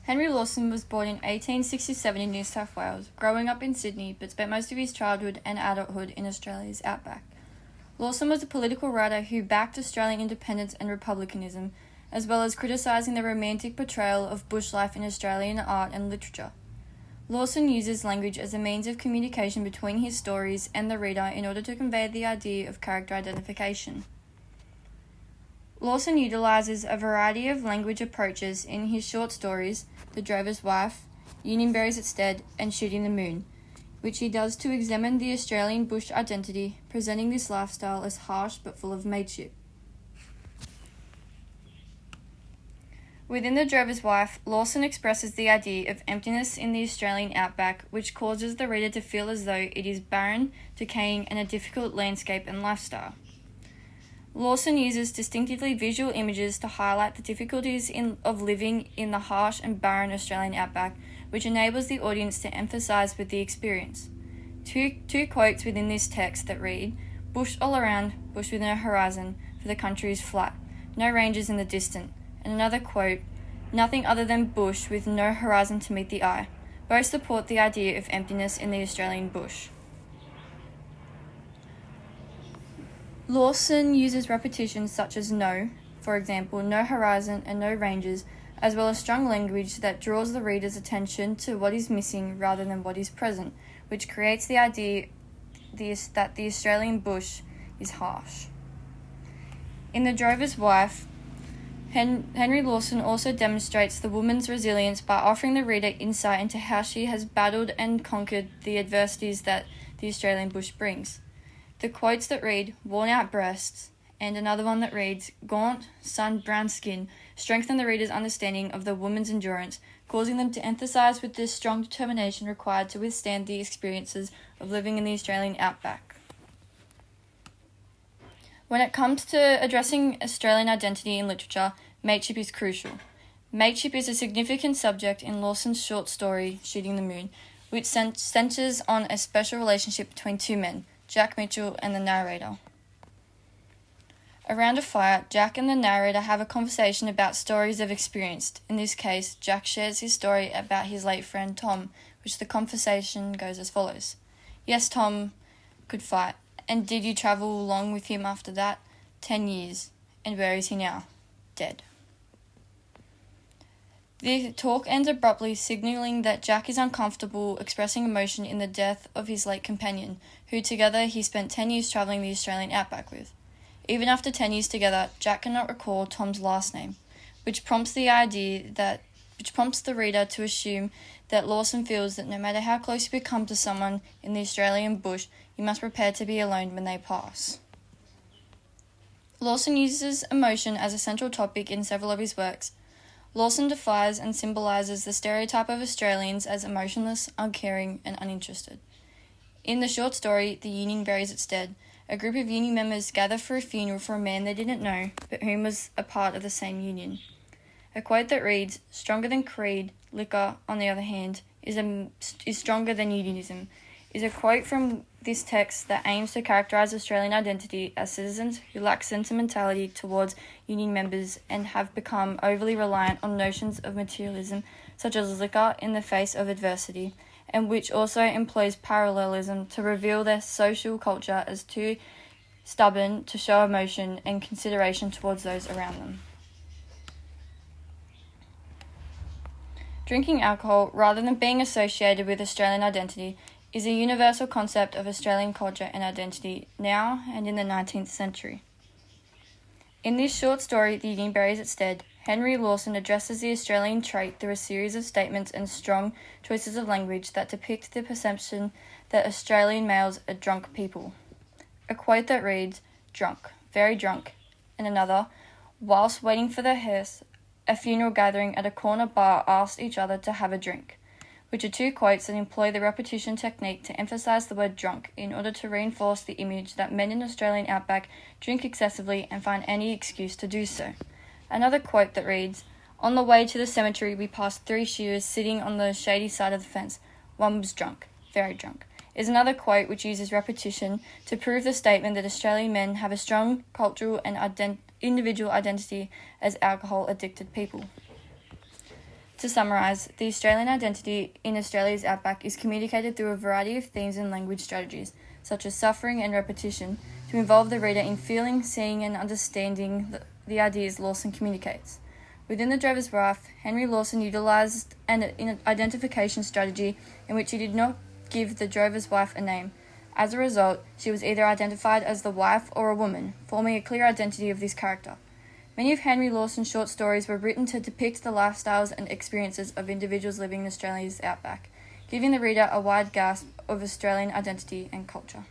Henry Lawson was born in 1867 in New South Wales, growing up in Sydney, but spent most of his childhood and adulthood in Australia's outback. Lawson was a political writer who backed Australian independence and republicanism, as well as criticising the romantic portrayal of bush life in Australian art and literature. Lawson uses language as a means of communication between his stories and the reader in order to convey the idea of character identification. Lawson utilises a variety of language approaches in his short stories, The Drover's Wife, Union Buries Its Dead, and Shooting the Moon, which he does to examine the Australian bush identity, presenting this lifestyle as harsh but full of mateship. Within The Drover's Wife, Lawson expresses the idea of emptiness in the Australian outback, which causes the reader to feel as though it is barren, decaying, and a difficult landscape and lifestyle. Lawson uses distinctively visual images to highlight the difficulties of living in the harsh and barren Australian outback, which enables the audience to empathise with the experience. Two quotes within this text that read, "Bush all around, bush with no horizon, for the country is flat, no ranges in the distant," and another quote, "Nothing other than bush with no horizon to meet the eye." Both support the idea of emptiness in the Australian bush. Lawson uses repetitions such as no, for example, no horizon and no ranges, as well as strong language that draws the reader's attention to what is missing rather than what is present, which creates the idea that the Australian bush is harsh. In The Drover's Wife, Henry Lawson also demonstrates the woman's resilience by offering the reader insight into how she has battled and conquered the adversities that the Australian bush brings. The quotes that read, "worn-out breasts," and another one that reads, "gaunt, sun, brown skin," strengthen the reader's understanding of the woman's endurance, causing them to emphasise with the strong determination required to withstand the experiences of living in the Australian outback. When it comes to addressing Australian identity in literature, mateship is crucial. Mateship is a significant subject in Lawson's short story, Shooting the Moon, which centres on a special relationship between two men, Jack Mitchell and the narrator. Around a fire, Jack and the narrator have a conversation about stories they've experienced. In this case, Jack shares his story about his late friend Tom, which the conversation goes as follows. "Yes, Tom could fight. And did you travel along with him after that?" 10 years. "And where is he now?" "Dead." The talk ends abruptly, signalling that Jack is uncomfortable expressing emotion in the death of his late companion, who together he spent 10 years travelling the Australian outback with. Even after 10 years together, Jack cannot recall Tom's last name, which prompts the reader to assume that Lawson feels that no matter how close you become to someone in the Australian bush, you must prepare to be alone when they pass. Lawson uses emotion as a central topic in several of his works. Lawson defies and symbolises the stereotype of Australians as emotionless, uncaring, and uninterested. In the short story, The Union Buries Its Dead, a group of union members gather for a funeral for a man they didn't know, but whom was a part of the same union. A quote that reads, "Stronger than creed, liquor, on the other hand, is stronger than unionism," is a quote from this text that aims to characterise Australian identity as citizens who lack sentimentality towards union members and have become overly reliant on notions of materialism such as liquor in the face of adversity, and which also employs parallelism to reveal their social culture as too stubborn to show emotion and consideration towards those around them. Drinking alcohol, rather than being associated with Australian identity, is a universal concept of Australian culture and identity now and in the 19th century. In this short story, The Union Buries Its Dead, Henry Lawson addresses the Australian trait through a series of statements and strong choices of language that depict the perception that Australian males are drunk people. A quote that reads, "Drunk, very drunk," and another, "Whilst waiting for the hearse, a funeral gathering at a corner bar asked each other to have a drink," which are two quotes that employ the repetition technique to emphasise the word drunk in order to reinforce the image that men in Australian outback drink excessively and find any excuse to do so. Another quote that reads, "On the way to the cemetery we passed 3 shearers sitting on the shady side of the fence. One was drunk, very drunk," is another quote which uses repetition to prove the statement that Australian men have a strong cultural and individual identity as alcohol-addicted people. To summarise, the Australian identity in Australia's outback is communicated through a variety of themes and language strategies, such as suffering and repetition, to involve the reader in feeling, seeing and understanding the ideas Lawson communicates. Within The Drover's Wife, Henry Lawson utilised an identification strategy in which he did not give the drover's wife a name. As a result, she was either identified as the wife or a woman, forming a clear identity of this character. Many of Henry Lawson's short stories were written to depict the lifestyles and experiences of individuals living in Australia's outback, giving the reader a wide grasp of Australian identity and culture.